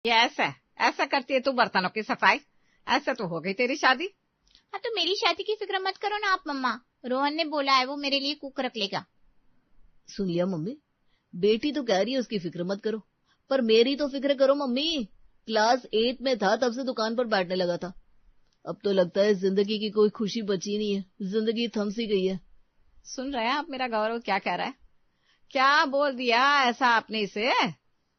ये ऐसा ऐसा करती है तू बर्तनों की सफाई? ऐसे तो हो गई तेरी शादी। हाँ तो मेरी शादी की फिक्र मत करो ना आप मम्मा, रोहन ने बोला है वो मेरे लिए कुक रख लेगा। सुन लिया मम्मी, बेटी तो कह रही है उसकी फिक्र मत करो, पर मेरी तो फिक्र करो मम्मी। क्लास 8 में था तब से दुकान पर बैठने लगा था, अब तो लगता है जिंदगी की कोई खुशी बची नहीं है, जिंदगी थम सी गई है। सुन रहे हैं आप मेरा गौरव क्या कह रहा है? क्या बोल दिया ऐसा आपने इसे?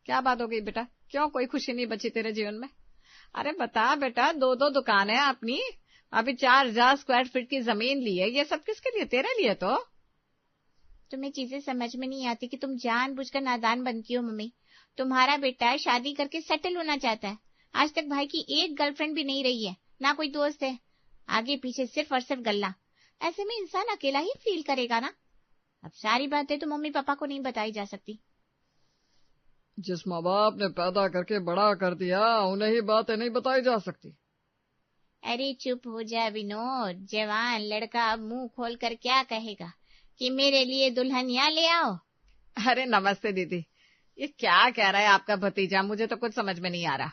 क्या बात हो गई बेटा, क्यों कोई खुशी नहीं बची तेरे जीवन में? अरे बता बेटा, दो दो दुकान है अपनी, अभी 4,000 स्क्वायर फीट की जमीन ली है, ये सब किसके लिए? तेरे लिए। तो तुम्हें चीजें समझ में नहीं आती कि तुम जानबूझकर नादान बनती हो मम्मी। तुम्हारा बेटा शादी करके सेटल होना चाहता है, आज तक भाई की एक गर्लफ्रेंड भी नहीं रही है, ना कोई दोस्त है, आगे पीछे सिर्फ और सिर्फ गल्ला। ऐसे में इंसान अकेला ही फील करेगा ना। अब सारी बातें तो मम्मी पापा को नहीं बताई जा सकती। जिस माँ बाप ने पैदा करके बड़ा कर दिया उन्हें ही बातें नहीं बताई जा सकती। अरे चुप हो जा विनोद, जवान लड़का अब मुंह खोल कर क्या कहेगा कि मेरे लिए दुल्हनिया ले आओ। अरे नमस्ते दीदी, ये क्या कह रहा है आपका भतीजा? मुझे तो कुछ समझ में नहीं आ रहा।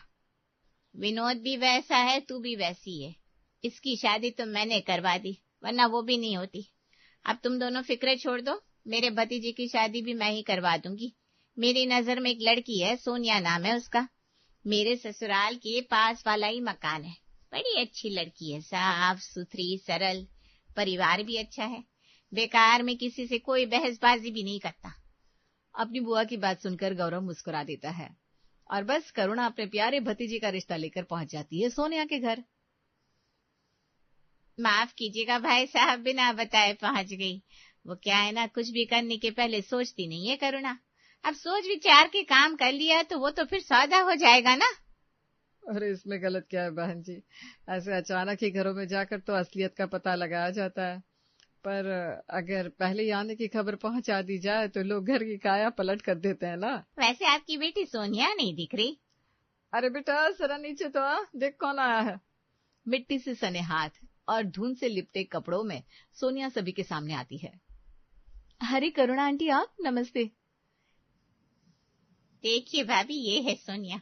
विनोद भी वैसा है, तू भी वैसी है। इसकी शादी तो मैंने करवा दी, वरना वो भी नहीं होती। अब तुम दोनों फिक्रे छोड़ दो, मेरे भतीजे की शादी भी मैं ही करवा दूंगी। मेरी नजर में एक लड़की है, सोनिया नाम है उसका, मेरे ससुराल के पास वाला ही मकान है। बड़ी अच्छी लड़की है, साफ सुथरी सरल, परिवार भी अच्छा है, बेकार में किसी से कोई बहसबाजी भी नहीं करता। अपनी बुआ की बात सुनकर गौरव मुस्कुरा देता है और बस करुणा अपने प्यारे भतीजे का रिश्ता लेकर पहुंच जाती है सोनिया के घर। माफ कीजिएगा भाई साहब, बिना बताए पहुंच गई। वो क्या है ना, कुछ भी करने के पहले सोचती नहीं है करुणा। अब सोच विचार के काम कर लिया तो वो तो फिर सौदा हो जाएगा ना। अरे इसमें गलत क्या है बहन जी, ऐसे अचानक ही घरों में जाकर तो असलियत का पता लगाया जाता है, पर अगर पहले ही आने की खबर पहुंचा दी जाए तो लोग घर की काया पलट कर देते हैं ना। वैसे आपकी बेटी सोनिया नहीं दिख रही। अरे बेटा जरा नीचे तो आ, देख कौन आया है। मिट्टी से सने हाथ और धुंध से लिपटे कपड़ों में सोनिया सभी के सामने आती है। अरे करुणा आंटी, आप नमस्ते। देखिए भाभी, ये है सोनिया।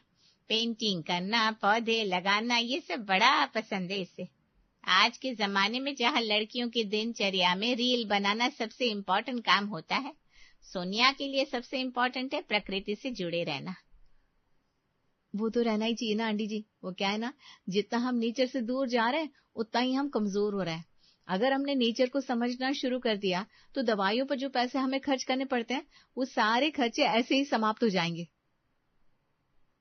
पेंटिंग करना, पौधे लगाना, ये सब बड़ा पसंद है इसे। आज के जमाने में जहाँ लड़कियों की दिनचर्या में रील बनाना सबसे इम्पोर्टेंट काम होता है, सोनिया के लिए सबसे इम्पोर्टेंट है प्रकृति से जुड़े रहना। वो तो रहना ही चाहिए ना आंटी जी। वो क्या है ना, जितना हम नेचर से दूर जा रहे हैं उतना ही हम कमजोर हो रहे हैं। अगर हमने नेचर को समझना शुरू कर दिया तो दवाइयों पर जो पैसे हमें खर्च करने पड़ते हैं वो सारे खर्चे ऐसे ही समाप्त हो जाएंगे।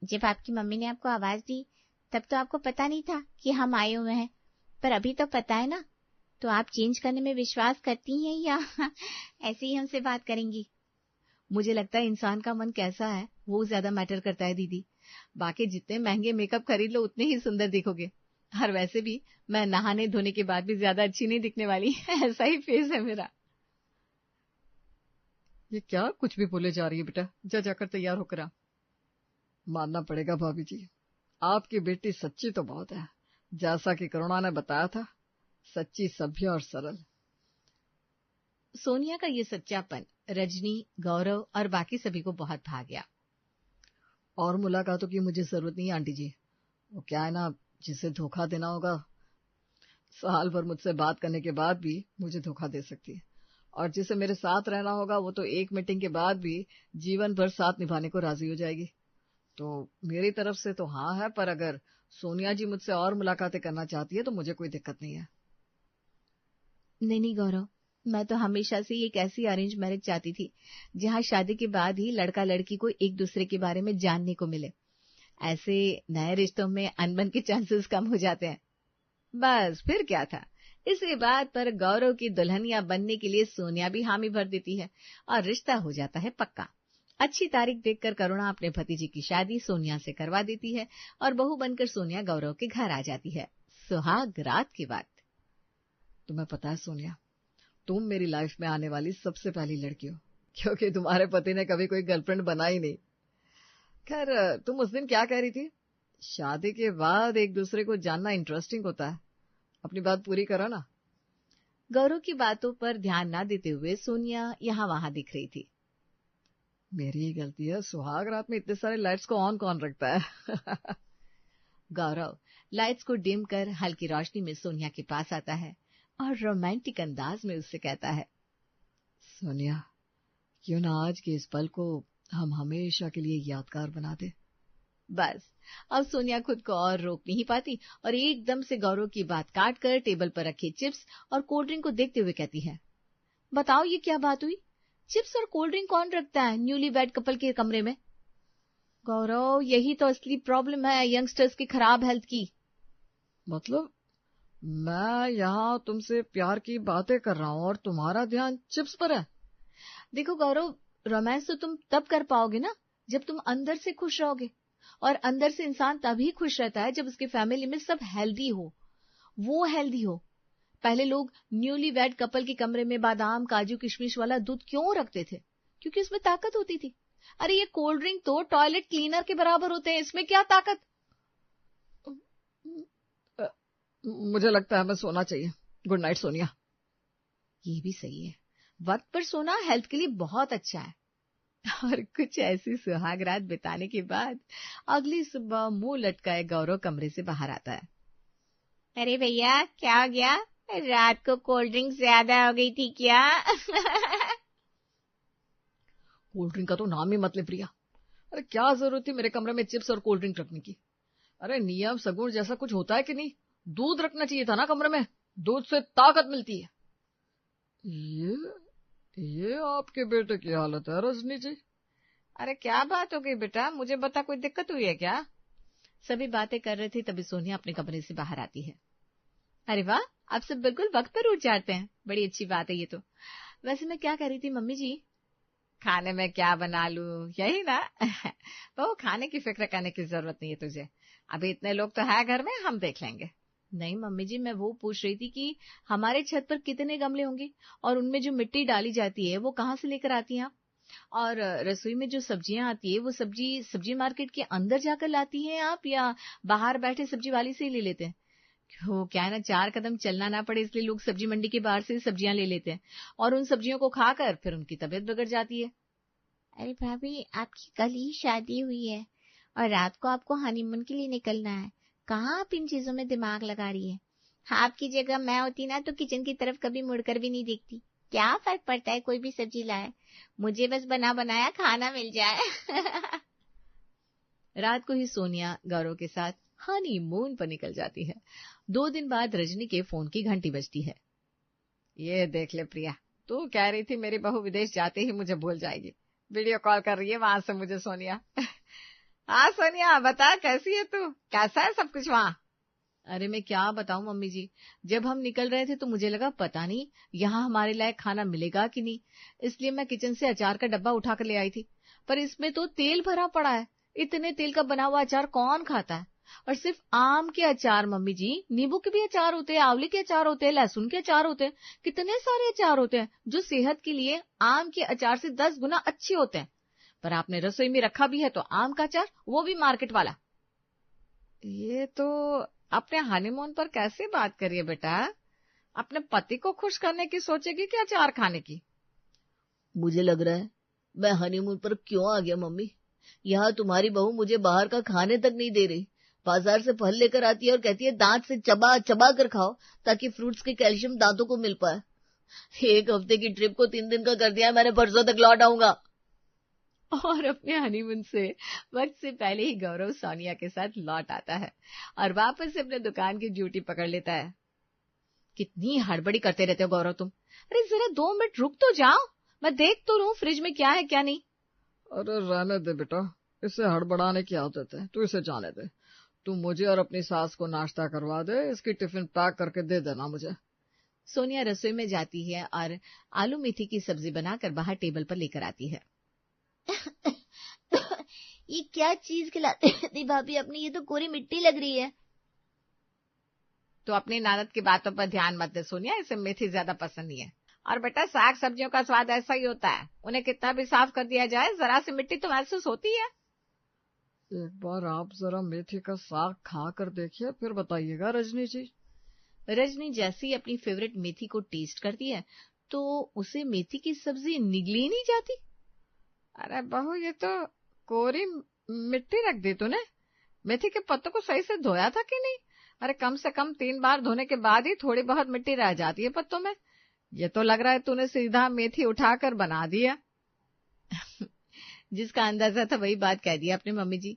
जब आपकी मम्मी ने आपको आवाज दी तब तो आपको पता नहीं था कि हम आए हुए हैं, पर अभी तो पता है ना। तो आप चेंज करने में विश्वास करती हैं या ऐसे ही हमसे बात करेंगी? मुझे लगता है इंसान का मन कैसा है वो ज्यादा मैटर करता है दीदी। बाकी जितने महंगे मेकअप खरीद लो उतने ही सुंदर दिखोगे। और वैसे भी मैं नहाने धोने के बाद भी ज्यादा अच्छी नहीं दिखने वाली ऐसा ही फेस है मेरा। ये क्या कुछ भी बोले जा रही है बेटा, जा जाकर तैयार होकर आ। मानना पड़ेगा भाभी जी, आपकी बेटी सच्ची तो बहुत है, जैसा कि करुणा ने बताया था, सच्ची, सभ्य और सरल। सोनिया का ये सच्चापन रजनी, गौरव और बाकी सभी को बहुत भा गया। और मुलाकातों की मुझे जरूरत नहीं आंटी जी। वो क्या है ना, जिसे धोखा देना होगा साल भर मुझसे बात करने के बाद भी मुझे धोखा दे सकती है, और जिसे मेरे साथ रहना होगा वो तो एक मीटिंग के बाद भी जीवन भर साथ निभाने को राजी हो जाएगी। तो मेरी तरफ से तो हाँ है, पर अगर सोनिया जी मुझसे और मुलाकातें करना चाहती है तो मुझे कोई दिक्कत नहीं है। नहीं गौरव, मैं तो हमेशा से एक ऐसी अरेंज मैरिज चाहती थी जहाँ शादी के बाद ही लड़का लड़की को एक दूसरे के बारे में जानने को मिले। ऐसे नए रिश्तों में अनबन के चांसेस कम हो जाते हैं। बस फिर क्या था, इसी बात पर गौरव की दुल्हनिया बनने के लिए सोनिया भी हामी भर देती है और रिश्ता हो जाता है पक्का। अच्छी तारीख देखकर करुणा अपने भतीजे की शादी सोनिया से करवा देती है और बहू बनकर सोनिया गौरव के घर आ जाती है। सुहाग रात की बात। तुम्हें पता है सोनिया, तुम मेरी लाइफ में आने वाली सबसे पहली लड़की हो, क्योंकि तुम्हारे पति ने कभी कोई गर्लफ्रेंड बनाई नहीं। खैर, तुम उस दिन क्या कह रही थी? शादी के बाद एक दूसरे को जानना इंटरेस्टिंग होता है। अपनी बात पूरी करो ना। गौरव की बातों पर ध्यान न देते हुए सोनिया यहाँ वहां दिख रही थी। मेरी ही गलती है, सुहाग रात में इतने सारे लाइट्स को ऑन कौन रखता है? गौरव लाइट्स को डिम कर हल्की रोशनी में सोनिया के पास आता है और रोमांटिक अंदाज में उससे कहता है, सोनिया, क्यों ना आज के इस पल को हम हमेशा के लिए यादगार बना दे। बस अब सोनिया खुद को और रोक नहीं पाती और एकदम से गौरव की बात काट कर टेबल पर रखे चिप्स और कोल्ड ड्रिंक को देखते हुए कहती है, बताओ ये क्या बात हुई? चिप्स और कोल्ड ड्रिंक कौन रखता है न्यूली वेड कपल के कमरे में? गौरव यही तो असली प्रॉब्लम है यंगस्टर्स की खराब हेल्थ की। मतलब मैं यहाँ तुमसे प्यार की बातें कर रहा हूँ और तुम्हारा ध्यान चिप्स पर है। देखो गौरव, रोमांस तो तुम तब कर पाओगे ना जब तुम अंदर से खुश रहोगे, और अंदर से इंसान तभी खुश रहता है जब उसके फैमिली में सब हेल्दी हो, वो हेल्दी हो। पहले लोग न्यूली वेड कपल के कमरे में बादाम काजू किशमिश वाला दूध क्यों रखते थे? क्योंकि उसमें ताकत होती थी। अरे ये कोल्ड ड्रिंक तो टॉयलेट क्लीनर के बराबर होते हैं, इसमें क्या ताकत? मुझे लगता है हमें सोना चाहिए। Good night Sonia. ये भी सही है, वक्त पर सोना हेल्थ के लिए बहुत अच्छा है। और कुछ ऐसी सुहाग रात बिताने के बाद अगली सुबह मुंह लटकाए गौरव कमरे से बाहर आता है। अरे भैया क्या हो गया? रात को कोल्ड ड्रिंक ज्यादा हो गई थी क्या? कोल्ड ड्रिंक का तो नाम ही मत ले प्रिया। अरे क्या जरूरत थी मेरे कमरे में चिप्स और कोल्ड ड्रिंक रखने की? अरे नियम सगुण जैसा कुछ होता है कि नहीं? दूध रखना चाहिए था ना कमरे में, दूध से ताकत मिलती है। ये आपके बेटे की हालत है रजनी जी। अरे क्या बात हो गई बेटा, मुझे बता, कोई दिक्कत हुई है क्या? सभी बातें कर रहे थे तभी सोनिया अपने कमरे से बाहर आती है। अरे वाह, आप सब बिल्कुल वक्त पर उठ जाते हैं, बड़ी अच्छी बात है ये तो। वैसे मैं क्या कह रही थी मम्मी जी, खाने में क्या बना लूं, यही ना? वो खाने की फिक्र करने की जरूरत नहीं है तुझे, अभी इतने लोग तो है घर में, हम देख लेंगे। नहीं मम्मी जी, मैं वो पूछ रही थी कि हमारे छत पर कितने गमले होंगे और उनमें जो मिट्टी डाली जाती है वो कहाँ से लेकर आती हैं आप? और रसोई में जो सब्जियां आती है वो सब्जी मार्केट के अंदर जाकर लाती हैं आप या बाहर बैठे सब्जी वाली से ही ले लेते हैं? क्यों, क्या है ना, 4 कदम चलना ना पड़े इसलिए लोग सब्जी मंडी के बाहर से सब्जियां ले लेते हैं और उन सब्जियों को खाकर फिर उनकी तबीयत बिगड़ जाती है। अरे भाभी, आपकी कल ही शादी हुई है और रात को आपको हनीमून के लिए निकलना है, कहाँ आप इन चीजों में दिमाग लगा रही है? आपकी जगह मैं होती ना तो किचन की तरफ कभी मुड़कर भी नहीं देखती। क्या फर्क पड़ता है कोई भी सब्जी लाए, मुझे बस बना बनाया खाना मिल जाए। रात को ही सोनिया गौरव के साथ हनीमून पर निकल जाती है। 2 दिन बाद रजनी के फोन की घंटी बजती है। ये देख ले प्रिया, तू कह रही थी मेरी बहू विदेश जाते ही मुझे भूल जाएगी, वीडियो कॉल कर रही है वहां से मुझे सोनिया। हाँ सोनिया बता, कैसी है तू, कैसा है सब कुछ वहां? अरे मैं क्या बताऊं मम्मी जी, जब हम निकल रहे थे तो मुझे लगा पता नहीं यहाँ हमारे लायक खाना मिलेगा कि नहीं, इसलिए मैं किचन से अचार का डब्बा उठा कर ले आई थी, पर इसमें तो तेल भरा पड़ा है। इतने तेल का बना हुआ अचार कौन खाता है? और सिर्फ आम के अचार मम्मी जी, नींबू के भी अचार होते हैं, आंवले के अचार होते हैं, लहसुन के अचार होते हैं, कितने सारे अचार होते हैं जो सेहत के लिए आम के अचार से 10 गुना अच्छे होते हैं। पर आपने रसोई में रखा भी है तो आम का अचार, वो भी मार्केट वाला। ये तो अपने हनीमून पर कैसे बात करिए बेटा, अपने पति को खुश करने की सोचेगी कि अचार खाने की? मुझे लग रहा है मैं हनीमून पर क्यों आ गया मम्मी। यहाँ तुम्हारी बहू मुझे बाहर का खाने तक नहीं दे रही, बाजार से फल लेकर आती है और कहती है दांत से चबा चबा कर खाओ ताकि फ्रूट्स के कैल्शियम दांतों को मिल पाए। 1 हफ्ते की ट्रिप को 3 दिन का कर दिया, मैंने परसों तक लौट आऊंगा। और अपने हनीमून से वक्त से पहले ही गौरव सोनिया के साथ लौट आता है और वापस से अपने दुकान की ड्यूटी पकड़ लेता है। कितनी हड़बड़ी करते रहते हो गौरव तुम, अरे जरा 2 मिनट रुक तो जाओ, मैं देख तो लूं फ्रिज में क्या है क्या नहीं। अरे रहने दे बेटा, इससे हड़बड़ाने की आदत है, तू इसे जाने दे। तू मुझे और अपनी सास को नाश्ता करवा दे, इसकी टिफिन पैक करके दे देना मुझे। सोनिया रसोई में जाती है और आलू मेथी की सब्जी बनाकर बाहर टेबल पर लेकर आती है। ये क्या चीज खिलाते थी भाभी अपनी, ये तो कोरी मिट्टी लग रही है। तो अपनी नानद की बातों पर ध्यान मत दे सोनिया, इसे मेथी ज्यादा पसंद नहीं है। और बेटा साग सब्जियों का स्वाद ऐसा ही होता है, उन्हें कितना भी साफ कर दिया जाए जरा सी मिट्टी तो महसूस होती है। एक बार आप जरा मेथी का साग खा कर देखिए, फिर बताइएगा रजनी जी। रजनी जैसे ही अपनी फेवरेट मेथी को टेस्ट करती है तो उसे मेथी की सब्जी निगली नहीं जाती। अरे बहू, ये तो कोरी मिट्टी रख दी तूने। मेथी के पत्तों को सही से धोया था कि नहीं? अरे कम से कम 3 बार धोने के बाद ही थोड़ी बहुत मिट्टी रह जाती है पत्तों में। ये तो लग रहा है तूने सीधा मेथी उठाकर बना दिया। जिसका अंदाजा था वही बात कह दी आपने मम्मी जी।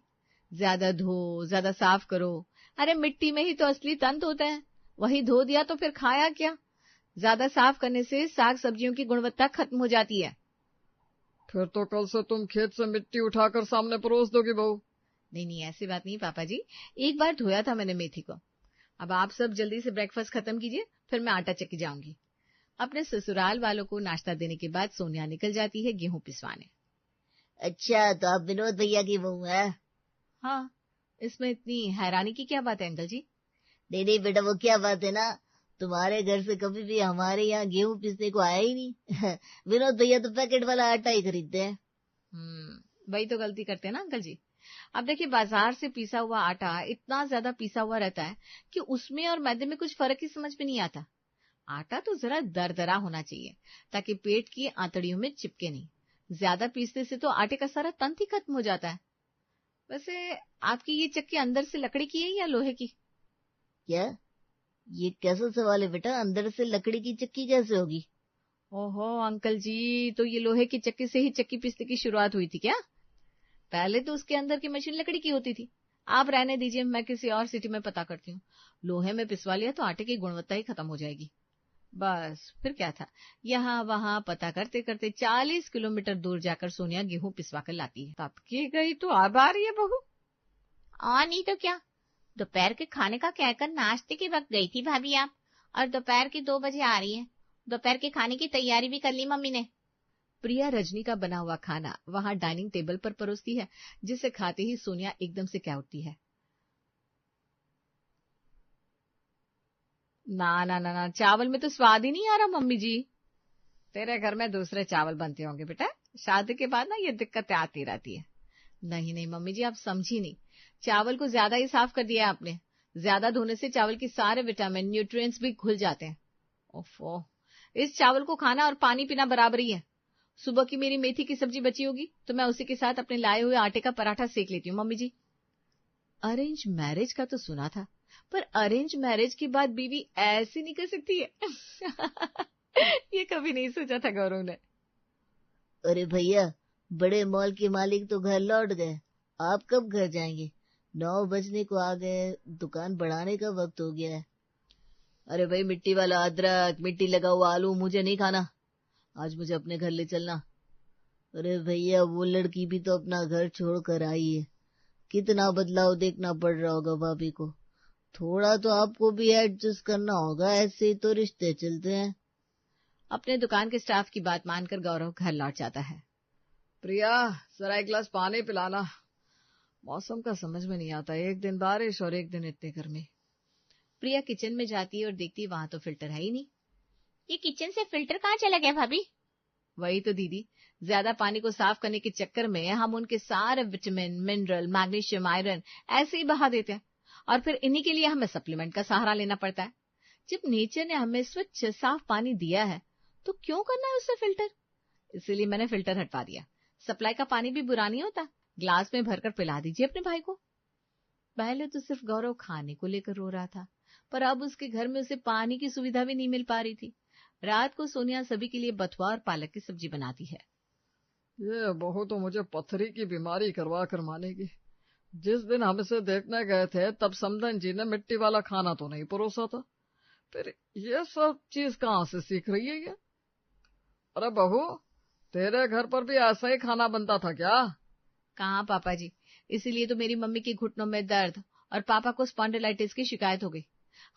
ज्यादा धो, ज्यादा साफ करो। अरे मिट्टी में ही तो असली तंत होता है, वही धो दिया तो फिर खाया क्या? ज्यादा साफ करने से साग सब्जियों की गुणवत्ता खत्म हो जाती है। फिर तो कल से तुम खेत से मिट्टी उठाकर सामने परोस दोगी बहू। नहीं नहीं, ऐसी बात नहीं पापा जी, एक बार धोया था मैंने मेथी को। अब आप सब जल्दी से ब्रेकफास्ट खत्म कीजिए, फिर मैं आटा चक्की जाऊंगी। अपने ससुराल वालों को नाश्ता देने के बाद सोनिया निकल जाती है गेहूं पिसवाने। अच्छा, तो आप विनोद भैया की बहू है? हाँ, इसमें इतनी हैरानी की क्या बात है अंकल जी? नहीं नहीं बेटा, वो क्या बात है ना, तुम्हारे घर से कभी भी हमारे यहाँ गेहूं पीसने को आया ही नहीं। विनोद भैया तो पैकेट वाला आटा ही खरीदते हैं। वही तो गलती करते हैं ना अंकल जी। अब देखिए, बाजार से पीसा हुआ आटा इतना ज्यादा पीसा हुआ रहता है कि उसमें और मैदे में कुछ फर्क ही समझ में नहीं आता। आटा तो जरा दरदरा होना चाहिए ताकि पेट की आंतड़ियों में चिपके नहीं। ज्यादा पीसने से तो आटे का सारा तंत ही खत्म हो जाता है। वैसे आपकी ये चक्की अंदर से लकड़ी की है या लोहे की? क्या? ये कैसा सवाल है बेटा, अंदर से लकड़ी की चक्की कैसे होगी? ओहो अंकल जी, तो ये लोहे की चक्की से ही चक्की पीसने की शुरुआत हुई थी क्या? पहले तो उसके अंदर की मशीन लकड़ी की होती थी। आप रहने दीजिए, मैं किसी और सिटी में पता करती हूँ। लोहे में पिसवा लिया तो आटे की गुणवत्ता ही खत्म हो जाएगी। बस फिर क्या था, यहाँ वहां पता करते करते 40 किलोमीटर दूर जाकर सोनिया गेहूं पिसवा कर लाती है। तब की गई तो अब आ रही है बहू। और नहीं तो क्या, दोपहर के खाने का कहकर नाश्ते के वक्त गई थी भाभी आप, और दोपहर के 2 बजे आ रही है। दोपहर के खाने की तैयारी भी कर ली मम्मी ने। प्रिया रजनी का बना हुआ खाना वहां डाइनिंग टेबल पर परोसती है, जिसे खाते ही सोनिया एकदम से क्या उठती है। ना ना ना ना, चावल में तो स्वाद ही नहीं आ रहा मम्मी जी। तेरे घर में दूसरे चावल बनते होंगे बेटा, शादी के बाद ना ये दिक्कतें आती रहती है। नहीं नहीं मम्मी जी, आप समझी नहीं। चावल को ज्यादा ही साफ कर दिया आपने। ज्यादा धोने से चावल के सारे विटामिन, न्यूट्रिएंट्स भी घुल जाते हैं। ओफो, इस चावल को खाना और पानी पीना बराबर ही है। सुबह की मेरी मेथी की सब्जी बची होगी तो मैं उसी के साथ अपने लाए हुए आटे का पराठा सेक लेती हूँ मम्मी जी। अरेंज मैरिज का तो सुना था, पर अरेंज मैरिज के बाद बीवी ऐसी नहीं कर सकती है। ये कभी नहीं सोचा था गौरव ने। अरे भैया, बड़े मॉल के मालिक तो घर लौट गए, आप कब घर जाएंगे? 9 बजने को आ गए, दुकान बढ़ाने का वक्त हो गया है। अरे भाई, मिट्टी वाला अदरक, मिट्टी लगा हुआ आलू मुझे नहीं खाना, आज मुझे अपने घर ले चलना। अरे भैया, वो लड़की भी तो अपना घर छोड़ कर आई है, कितना बदलाव देखना पड़ रहा होगा भाभी को। थोड़ा तो आपको भी एडजस्ट करना होगा, ऐसे ही तो रिश्ते चलते हैं। अपने दुकान के स्टाफ की बात मानकर गौरव घर लौट जाता है। प्रिया, जरा एक गिलास पानी पिलाना। मौसम का समझ में नहीं आता, एक दिन बारिश और एक दिन इतनी गर्मी। प्रिया किचन में जाती है और देखती वहां तो फिल्टर है ही नहीं। ये किचन से फिल्टर कहाँ चला गया भाभी? वही तो दीदी, ज्यादा पानी को साफ करने के चक्कर में हम उनके सारे विटामिन, मिनरल, मैग्नीशियम, आयरन ऐसे ही बहा देते हैं, और फिर इन्हीं के लिए हमें सप्लीमेंट का सहारा लेना पड़ता है। जब नेचर ने हमें स्वच्छ साफ पानी दिया है तो क्यों करना है उससे फिल्टर? इसीलिए मैंने फिल्टर हटवा दिया। सप्लाई का पानी भी बुरा नहीं होता, ग्लास में भरकर पिला दीजिए अपने भाई को। पहले तो सिर्फ गौरव खाने को लेकर रो रहा था, पर अब उसके घर में उसे पानी की सुविधा भी नहीं मिल पा रही थी। रात को सोनिया सभी के लिए बथुआ और पालक की सब्जी बनाती है। ये बहू तो मुझे पथरी की बीमारी करवा कर मानेगी। जिस दिन हम इसे देखने गए थे तब समधन जी ने मिट्टी वाला खाना तो नहीं परोसा था, फिर ये सब चीज कहाँ से सीख रही है ये? अरे बहू, तेरे घर पर भी ऐसा ही खाना बनता था क्या? कहाँ पापा जी, इसीलिए तो मेरी मम्मी के घुटनों में दर्द और पापा को स्पॉन्डिलाइटिस की शिकायत हो गई।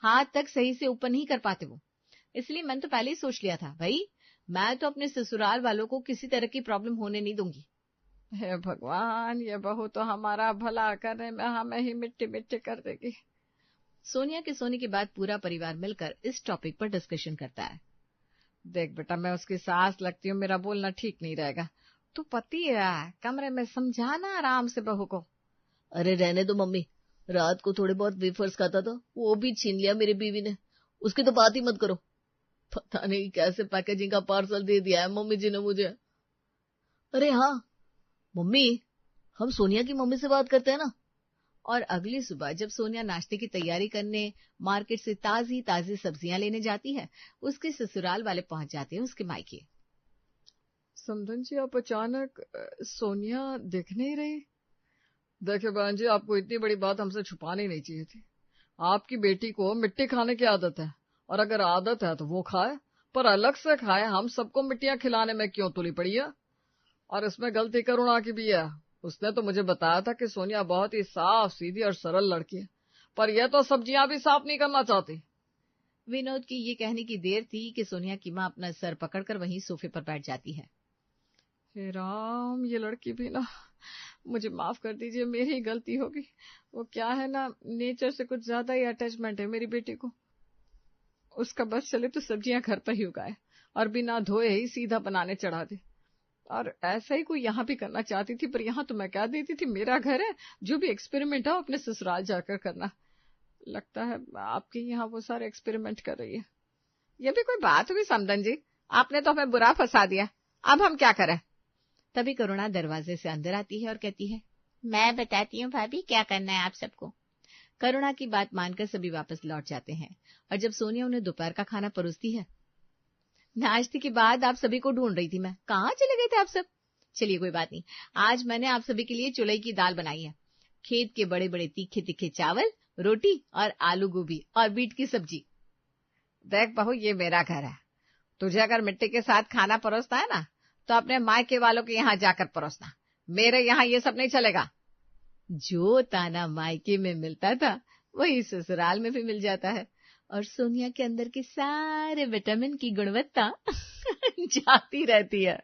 हाथ तक सही से ऊपर नहीं कर पाते वो। इसलिए मैंने तो पहले ही सोच लिया था, भाई मैं तो अपने ससुराल वालों को किसी तरह की प्रॉब्लम होने नहीं दूंगी। हे भगवान, ये बहू तो हमारा भला करने में हमें ही मिट्टी मिट्टी कर देगी। सोनिया के सोने के बाद पूरा परिवार मिलकर इस टॉपिक पर डिस्कशन करता है। देख बेटा, मैं उसकी सास लगती हूँ, मेरा बोलना ठीक नहीं रहेगा। तू पति है, कमरे में समझाना आराम से बहू को। अरे रहने दो मम्मी, रात को थोड़े बहुत वेफर्स खाता था, वो भी छीन लिया मेरी बीवी ने, उसकी तो बात ही मत करो। पता नहीं कैसे पैकेजिंग का पार्सल दे दिया है मम्मी जी ने मुझे। अरे हाँ, मम्मी, हम सोनिया की मम्मी से बात करते हैं ना। और अगली सुबह जब सोनिया नाश्ते की तैयारी करने मार्केट से ताजी ताजी सब्जियां लेने जाती है, उसके ससुराल वाले पहुंच जाते हैं उसके मायके। समधन जी, आप अचानक सोनिया दिख नहीं रही। देखिए बहन जी, आपको इतनी बड़ी बात हमसे छुपानी नहीं चाहिए थी। आपकी बेटी को मिट्टी खाने की आदत है, और अगर आदत है तो वो खाए, पर अलग से खाए। हम सबको मिट्टियां खिलाने में क्यों तुली पड़ी है? और इसमें गलती करुणा की भी है। उसने तो मुझे बताया था कि सोनिया बहुत ही साफ सीधी और सरल लड़की है, पर यह तो सब्जियां भी साफ नहीं करना चाहती। विनोद की ये कहने की देर थी कि सोनिया की माँ अपना सर पकड़कर वहीं सोफे पर बैठ जाती है। हे राम, ये लड़की भी ना, मुझे माफ कर दीजिए, मेरी ही गलती होगी। वो क्या है ना, नेचर से कुछ ज्यादा ही अटैचमेंट है मेरी बेटी को। उसका बस चले तो सब्जियां घर पर ही उगाए और बिना धोए ही सीधा बनाने चढ़ा दे। और ऐसा ही कोई यहाँ भी करना चाहती थी, पर यहाँ तो मैं कह देती थी मेरा घर है, जो भी एक्सपेरिमेंट है अपने ससुराल जाकर करना। लगता है आपके यहाँ वो सारे एक्सपेरिमेंट कर रही है। ये भी कोई बात हुई समधन जी? आपने तो हमें बुरा फंसा दिया, अब हम क्या करें? तभी करुणा दरवाजे से अंदर आती है और कहती है, मैं बताती हूँ भाभी क्या करना है आप सबको। करुणा की बात मानकर सभी वापस लौट जाते हैं। और जब सोनिया उन्हें दोपहर का खाना परोसती है, नाश्ते के बाद आप सभी को ढूंढ रही थी मैं, कहाँ चले गए थे आप सब? चलिए कोई बात नहीं, आज मैंने आप सभी के लिए चुलई की दाल बनाई है, खेत के बड़े बड़े तीखे तीखे चावल, रोटी और आलू गोभी और बीट की सब्जी। देख बहू, ये मेरा घर है, तुझे अगर मिट्टी के साथ खाना परोसना है ना, तो अपने मायके वालों के यहाँ जाकर परोसना, मेरे यहाँ ये सब नहीं चलेगा। जो ताना मायके में मिलता था वही ससुराल में भी मिल जाता है, और सोनिया के अंदर के सारे विटामिन की गुणवत्ता जाती रहती है।